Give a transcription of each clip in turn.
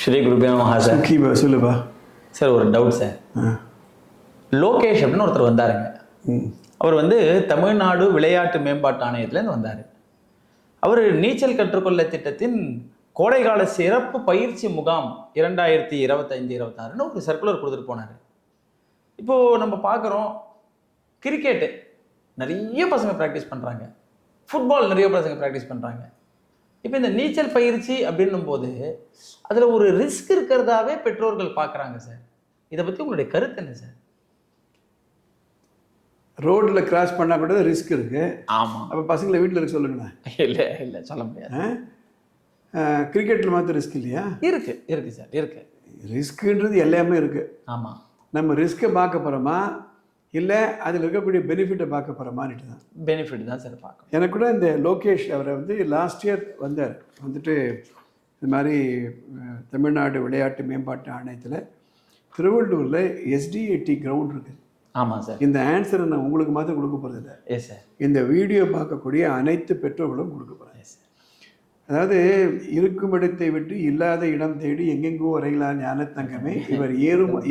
ஸ்ரீ குருபியா மகா சார். சொல்லுப்பா சார் ஒரு டவுட் சார். லோகேஷ் அப்படின்னு ஒருத்தர் வந்தாருங்க. அவர் தமிழ்நாடு விளையாட்டு மேம்பாட்டு ஆணையத்திலேருந்து வந்தார். அவர் நீச்சல் கற்றுக்கொள்ள திட்டத்தின் கோடைகால சிறப்பு பயிற்சி முகாம் 2025-26ன்னு ஒரு சர்க்குலர் கொடுத்துட்டு போனார். இப்போது நம்ம பார்க்குறோம், கிரிக்கெட்டு நிறைய பசங்க ப்ராக்டிஸ் பண்ணுறாங்க, ஃபுட்பால் நிறைய பசங்க ப்ராக்டிஸ் பண்ணுறாங்க. இப்போ இந்த நீச்சல் பயிற்சி அப்படின்னும் போது அதில் ஒரு ரிஸ்க் இருக்கிறதாவே பெற்றோர்கள் பார்க்குறாங்க சார். இதை பற்றி உங்களுடைய கருத்து என்ன சார்? ரோட்டில் கிராஸ் பண்ணால் கூட ரிஸ்க் இருக்குது. ஆமாம். அப்போ பசங்களை வீட்டில் இருக்க சொல்லுங்களேன். இல்லை சொல்ல முடியாது. கிரிக்கெட்டில் மாத்திரம் ரிஸ்க் இல்லையா? இருக்குது சார், இருக்குது. ரிஸ்க்குன்றது எல்லாமே இருக்குது. ஆமாம். நம்ம ரிஸ்க்கை பார்க்க போகிறோமா இல்லை அதில் இருக்கக்கூடிய பெனிஃபிட்டை பார்க்க போகிறோமான்ட்டு தான். பெனிஃபிட் தான் சார் பார்க்கணும். எனக்கு கூட இந்த லோகேஷ் அவரை லாஸ்ட் இயர் வந்தார். இது மாதிரி தமிழ்நாடு விளையாட்டு மேம்பாட்டு ஆணையத்தில் திருவள்ளூரில் SDAT கிரவுண்ட் இருக்குது. ஆமாம் சார். இந்த ஆன்சரை நான் உங்களுக்கு மாத்திரம் கொடுக்க போகிறதில்ல. Yes sir. இந்த வீடியோ பார்க்கக்கூடிய அனைத்து பெற்றோர்களும் கொடுக்க போகிறேன். அதாவது இருக்கும் இடத்தை விட்டு இல்லாத இடம் தேடி எங்கெங்கோ வரையிலா ஞானத்தங்கமே இவர்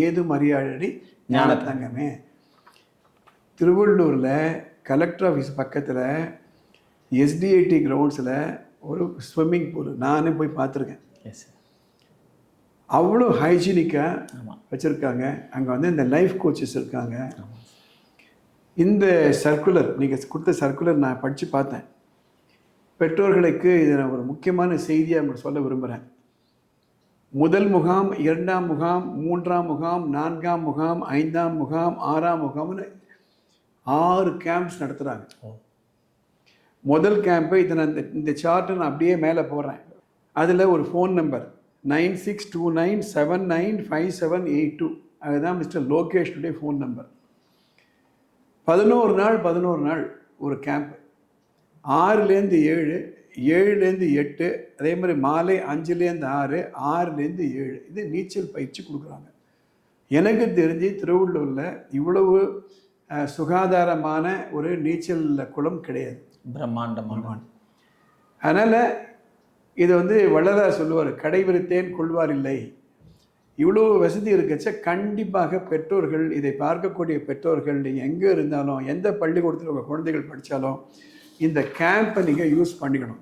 ஏதும் அறியாழடி ஞானத்தங்கமே. திருவள்ளூரில் கலெக்டர் ஆஃபீஸ் பக்கத்தில் SDAT கிரவுண்ட்ஸில் ஒரு ஸ்விம்மிங் பூல் நானே போய் பார்த்துருக்கேன். Yes sir. அவ்வளோ ஹைஜீனிக்காக வச்சுருக்காங்க. அங்கே இந்த லைஃப் கோச்சஸ் இருக்காங்க. இந்த சர்க்குலர் நீங்கள் கொடுத்த சர்க்குலர் நான் படித்து பார்த்தேன். பெற்றோர்களுக்கு இதை நான் ஒரு முக்கியமான செய்தியாக உங்களுக்கு சொல்ல விரும்புகிறேன். முதல் முகாம், 2ஆம் முகாம், 3ஆம் முகாம், 4ஆம் முகாம், 5ஆம் முகாம், 6ஆம் முகாம்னு 6 கேம்ப்ஸ் நடத்துகிறாங்க. முதல் கேம்பை நான் இந்த சார்ட்டை நான் அப்படியே மேலே போடுறேன். அதில் ஒரு ஃபோன் நம்பர் 9629795782. அதுதான் மிஸ்டர் லோகேஷனுடைய ஃபோன் நம்பர். 11 நாள் ஒரு கேம்ப். 6லேருந்து 7, 7லேருந்து 8, அதே மாதிரி மாலை 5லேருந்து 6, 6லேருந்து 7 இது நீச்சல் பயிற்சி கொடுக்குறாங்க. எனக்கு தெரிஞ்சு திருவள்ளூரில் இவ்வளவு சுகாதாரமான ஒரு நீச்சல் குளம் கிடையாது. பிரம்மாண்டம். அதனால் இதை வள்ளலார் சொல்லுவார், கடைவிருத்தேன் கொள்வார் இல்லை. இவ்வளோ வசதி இருக்கச்ச கண்டிப்பாக பெற்றோர்கள், இதை பார்க்கக்கூடிய பெற்றோர்கள், நீங்கள் எங்கே இருந்தாலும் எந்த பள்ளிக்கூடத்தில் உங்கள் குழந்தைகள் படித்தாலும் இந்த கேம்பை நீங்கள் யூஸ் பண்ணிக்கணும்.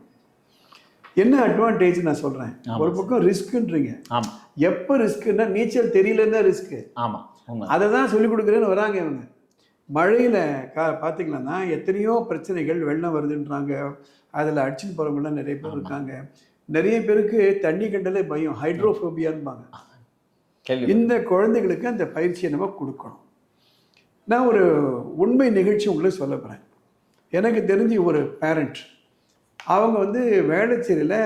என்ன அட்வான்டேஜ் நான் சொல்கிறேன். ஒரு பக்கம் ரிஸ்க்குன்றீங்க. ஆமாம். எப்போ ரிஸ்க்குன்னா நீச்சல் தெரியலன்னா ரிஸ்க்கு. ஆமாம். அதை தான் சொல்லிக் கொடுக்குறேன்னு வராங்க இவங்க. மழையில் பார்த்திங்கன்னா எத்தனையோ பிரச்சனைகள், வெள்ளம் வருதுன்றாங்க, அதில் அடிச்சுட்டு போகிறவங்களாம் நிறைய பேர் இருக்காங்க. நிறைய பேருக்கு தண்ணி கண்டலே பயம், ஹைட்ரோஃபோபியான்பாங்க. இந்த குழந்தைகளுக்கு அந்த பயிற்சியை நம்ம கொடுக்கணும். நான் ஒரு உண்மை நிகழ்ச்சி உங்களுக்கு சொல்ல போகிறேன். எனக்கு தெரிஞ்சு ஒரு பேரண்ட், அவங்க வேளச்சேரியில்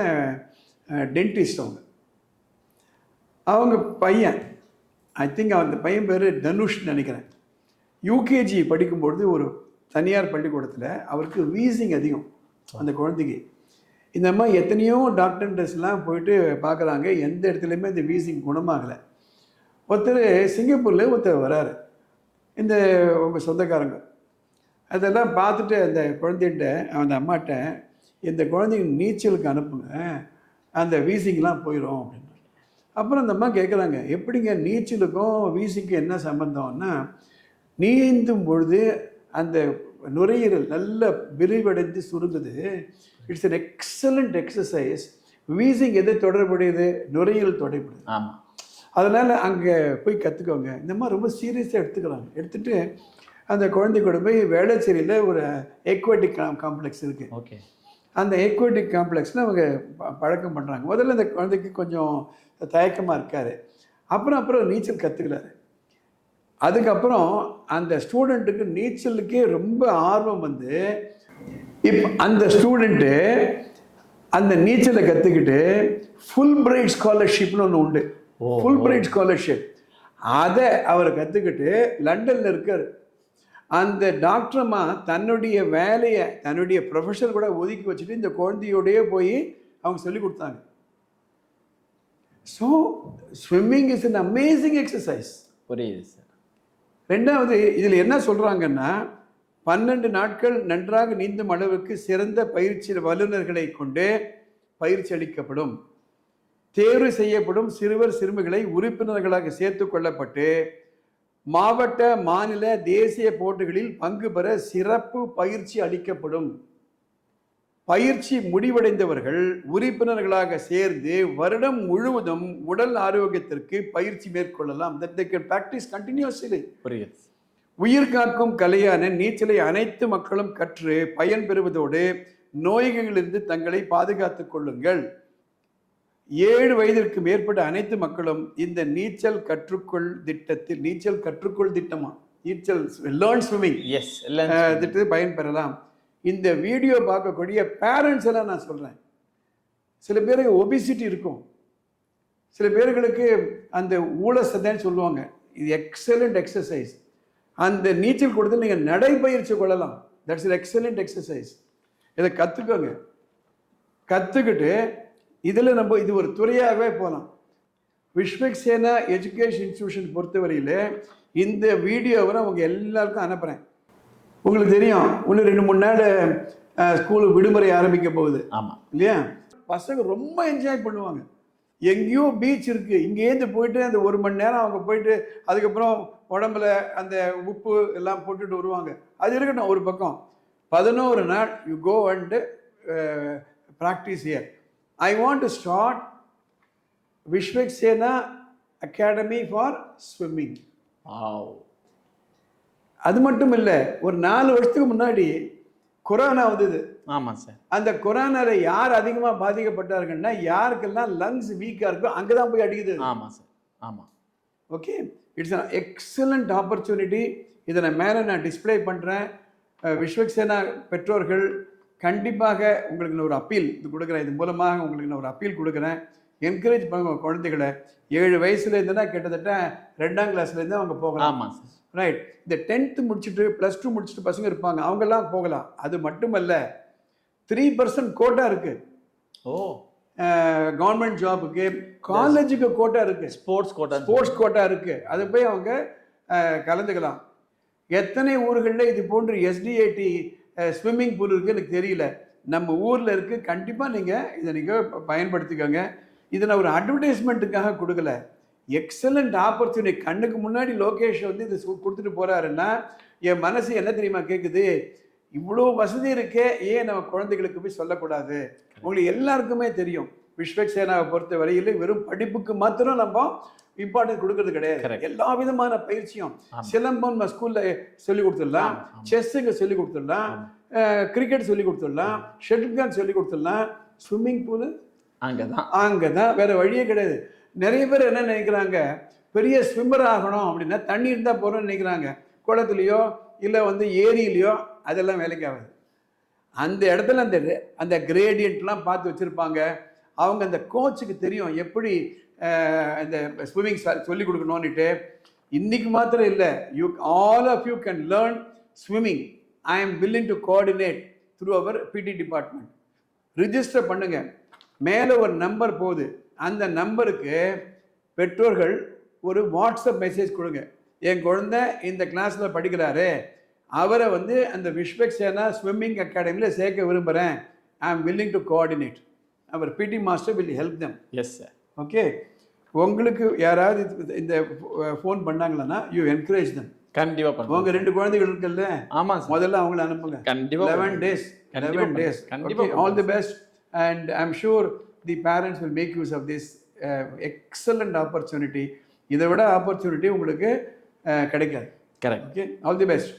டென்டிஸ்ட். அவங்க பையன், ஐ திங்க் அந்த பையன் பேர் தனுஷ்னு நினைக்கிறேன், UKG படிக்கும்பொழுது ஒரு தனியார் பள்ளிக்கூடத்தில் அவருக்கு வீசிங் அதிகம் அந்த குழந்தைக்கு. இந்த மாதிரி எத்தனையோ டாக்டர்ஸ்லாம் போயிட்டு பார்க்குறாங்க, எந்த இடத்துலையுமே இந்த வீசிங் குணமாகலை. ஒருத்தர் சிங்கப்பூரில் ஒருத்தர் வராரு, இந்த உங்கள் சொந்தக்காரங்க அதெல்லாம் பார்த்துட்டு அந்த குழந்தைகிட்ட அந்த அம்மாட்ட, இந்த குழந்தைங்க நீச்சலுக்கு அனுப்புங்க, அந்த வீசிங்லாம் போயிடும் அப்படின்னு. அப்புறம் அந்த அம்மா கேட்குறாங்க, எப்படிங்க நீச்சலுக்கும் வீசிங்க்கும் என்ன சம்பந்தம்னா, நீந்தும் பொழுது அந்த நுரையீரல் நல்ல விரிவடைந்து சுருங்குது. It's an excellent exercise. Wheezing எது தொடர்புடையது? நுரையீரல் தொடர்புடையது. ஆமாம். அதனால் அங்கே போய் கற்றுக்கோங்க. இந்த மாதிரி ரொம்ப சீரியஸாக எடுத்துக்கிறாங்க. எடுத்துகிட்டு அந்த குழந்தை கூட போய் வேளச்சேரியில் ஒரு எக்வாட்டிக் காம்ப்ளெக்ஸ் இருக்குது. ஓகே. அந்த எக்வாட்டிக் காம்ப்ளெக்ஸில் அவங்க பழக்கம் பண்ணுறாங்க. முதல்ல அந்த குழந்தைக்கு கொஞ்சம் தயக்கமாக இருக்கார். அப்புறம் நீச்சல் கற்றுக்கிறாரு. அதுக்கப்புறம் அந்த ஸ்டூடெண்ட்டுக்கு நீச்சலுக்கே ரொம்ப ஆர்வம் இப்போ அந்த ஸ்டூடெண்ட்டு அந்த நீச்சலை கற்றுக்கிட்டு ஃபுல் பிரைட் ஸ்காலர்ஷிப்னு ஒன்று உண்டு. ஃபுல் பிரைட் ஸ்காலர்ஷிப் அதை அவர் கற்றுக்கிட்டு லண்டனில் இருக்கார். அந்த டாக்டரம்மா தன்னுடைய வேலையை, தன்னுடைய ப்ரொஃபஷன் கூட ஒதுக்கி வச்சுட்டு இந்த குழந்தையோடையே போய் அவங்க சொல்லி கொடுத்தாங்க. So swimming is an amazing exercise. புரியுது சார். ரெண்டாவது, இதில் என்ன சொல்கிறாங்கன்னா, 12 நாட்கள் நன்றாக நீந்தும் அளவுக்கு சிறந்த பயிற்சி வல்லுநர்களை கொண்டு பயிற்சி அளிக்கப்படும். தேர்வு செய்யப்படும் சிறுவர் சிறுமிகளை உறுப்பினர்களாக சேர்த்து கொள்ளப்பட்டு மாவட்ட மாநில தேசிய போட்டிகளில் பங்கு பெற சிறப்பு பயிற்சி அளிக்கப்படும். பயிற்சி முடிவடைந்தவர்கள் உறுப்பினர்களாக சேர்ந்து வருடம் முழுவதும் உடல் ஆரோக்கியத்திற்கு பயிற்சி மேற்கொள்ளலாம். that they can practice continuously. உயிர் காக்கும் கலையான நீச்சலை அனைத்து மக்களும் கற்று பயன் பெறுவதோடு நோய்களிலிருந்து தங்களை பாதுகாத்துக் கொள்ளுங்கள். 7 வயதிற்கு மேற்பட்ட அனைத்து மக்களும் இந்த நீச்சல் கற்றுக்கொள் திட்டமா நீச்சல் லேர்ன் ஸ்விம்மிங் திட்டத்தில் பயன் பெறலாம். இந்த வீடியோ பார்க்கக்கூடிய பேரண்ட்ஸ் எல்லாம் நான் சொல்றேன், சில பேருக்கு ஒபிசிட்டி இருக்கும், சில பேர்களுக்கு அந்த ஊழசதைன்னு சொல்லுவாங்க. இது எக்ஸலண்ட் எக்ஸசைஸ். அந்த நீச்சல் கூடத்தில் நீங்கள் நடைப்பயிற்சி கொள்ளலாம். That's an excellent exercise. இதை கற்றுக்கோங்க. கற்றுக்கிட்டு இதில் நம்ம இது ஒரு துறையாகவே போகலாம். விஸ்வக்சேனா எஜுகேஷன் இன்ஸ்டிடியூஷன் பொறுத்தவரையில் இந்த வீடியோவை நான் உங்கள் எல்லாருக்கும் அனுப்புகிறேன். உங்களுக்கு தெரியும், இன்னும் 2-3 நாள் ஸ்கூலுக்கு விடுமுறை ஆரம்பிக்க போகுது. ஆமாம் இல்லையா? பசங்க ரொம்ப என்ஜாய் பண்ணுவாங்க. எங்கேயோ பீச் இருக்குது, இங்கேருந்து போயிட்டு அந்த 1 மணி நேரம் அவங்க போயிட்டு அதுக்கப்புறம் உடம்புல அந்த உப்பு எல்லாம் போட்டுட்டு வருவாங்க. அது இருக்கட்டும் ஒரு பக்கம். 11 நாள் you go and practice here. I want to start Vishwaksena Academy for Swimming. Wow. அது மட்டும் இல்லை, ஒரு 4 வருஷத்துக்கு முன்னாடி கொரோனா வந்தது. ஆமாம் சார். அந்த கொரோனால யார் அதிகமாக பாதிக்கப்பட்டார்கள்னா யாருக்கெல்லாம் லங்ஸ் வீக்காக இருக்கோ அங்கே தான் போய் அடிக்குது. ஆமாம் சார். ஆமாம். Okay, it's an excellent opportunity. இதை நான் மேலே நான் டிஸ்பிளே பண்ணுறேன். விஸ்வக்சேனா பெற்றோர்கள் கண்டிப்பாக உங்களுக்கு நான் ஒரு அப்பீல் இது கொடுக்குறேன். இது மூலமாக உங்களுக்கு நான் ஒரு அப்பீல் கொடுக்குறேன். என்கரேஜ் பண்ணுங்க குழந்தைகளை. 7 வயசுலேருந்துன்னா கிட்டத்தட்ட 2ஆம் கிளாஸ்லேருந்து அவங்க போகலாம். ஆமாம் சார். ரைட். இந்த 10th முடிச்சுட்டு +2 முடிச்சுட்டு பசங்க இருப்பாங்க, அவங்கெல்லாம் போகலாம். அது மட்டுமல்ல, 3% கோட்டா இருக்கு. ஓ, கவர்மெண்ட் ஜாபுக்கு, காலேஜுக்கு கோட்டா இருக்கு, ஸ்போர்ட்ஸ் கோட்டா இருக்கு. அது போய் அவங்க கலந்துக்கலாம். எத்தனை ஊர்களில் இது போன்று SDAT ஸ்விம்மிங் பூல் இருக்குது எனக்கு தெரியல. நம்ம ஊரில் இருக்குது. கண்டிப்பாக இதை நீங்கள் பயன்படுத்திக்கோங்க. இதை நான் ஒரு அட்வர்டைஸ்மெண்ட்டுக்காக கொடுக்கல. Excellent opportunity. கண்ணுக்கு முன்னாடி லோகேஷ் வந்து இதை கொடுத்துட்டு போகிறாருன்னா என் மனசு என்ன தெரியுமா கேட்குது, இவ்வளோ வசதி இருக்கே, ஏன் நம்ம குழந்தைகளுக்கு போய் சொல்லக்கூடாது? உங்களுக்கு எல்லாருக்குமே தெரியும், விஸ்வக்சேனாவை பொறுத்த வரையில் வெறும் படிப்புக்கு மாத்திரம் நம்ம இம்பார்ட்டன்ஸ் கொடுக்கறது கிடையாது. எல்லா விதமான பயிற்சியும், சிலம்பம் நம்ம ஸ்கூல்ல சொல்லி கொடுத்துடலாம், செஸ்ஸுங்க சொல்லி கொடுத்துடலாம், கிரிக்கெட் சொல்லி கொடுத்துடலாம், ஷட்டில் காக் சொல்லி கொடுத்துடலாம். ஸ்விம்மிங் பூலு அங்கதான், வேற வழியே கிடையாது. நிறைய பேர் என்ன நினைக்கிறாங்க, பெரிய ஸ்விம்மர் ஆகணும் அப்படின்னா தண்ணி இருந்தால் போகிறோம்னு நினைக்கிறாங்க. குளத்துலையோ இல்லை வந்து ஏரியிலையோ அதெல்லாம் வேலைக்கு ஆகாது. அந்த இடத்துல அந்த கிரேடியன்ட்லாம் பார்த்து வச்சுருப்பாங்க. அவங்க அந்த கோச்சுக்கு தெரியும் எப்படி இந்த ஸ்விம்மிங் சொல்லி கொடுக்கணும்னுட்டு. இன்னைக்கு மாத்திரம் இல்லை, all of you can learn swimming. I am willing to coordinate through our PT department. Register பண்ணுங்க. மேலே ஒரு நம்பர் போகுது, அந்த நம்பருக்கு பெற்றோர்கள் ஒரு வாட்ஸ்அப் மெசேஜ் கொடுங்க. என் குழந்தை இந்த கிளாஸில் படிக்கிறாரு, அவரை வந்து அந்த விஸ்வக்சேனா ஸ்விம்மிங் அகாடமியில் சேர்க்க விரும்புகிறேன். I am willing to coordinate. Our PT master will help them. Yes sir. Okay, உங்களுக்கு யாராவது இந்த ஃபோன் பண்ணாங்களா, யூ என்கரேஜ் தம். கண்டிப்பாக பண்ணுங்க. உங்கள் 2 குழந்தைகள் இருக்குல்ல, ஆமாம், முதல்ல அவங்கள அனுப்புங்க. கண்டிப்பாக 11 days. Okay, all the best, and I'm sure the parents will make use of this excellent opportunity. இதை விட ஆப்பர்ச்சுனிட்டி உங்களுக்கு கிடைக்காது. Correct. Okay, all the best.